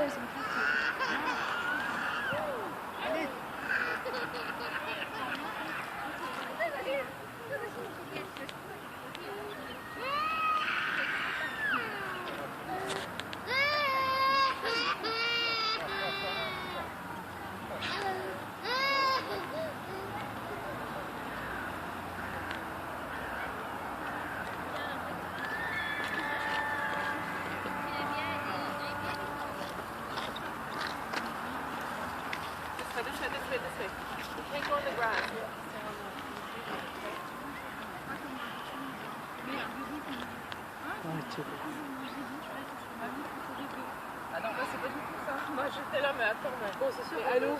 elles sont Allez. This way. You can't go on the grass. Ah non, moi c'est pas du tout ça. Moi j'étais là, mais attends, mais bon, c'est sûr. Allô?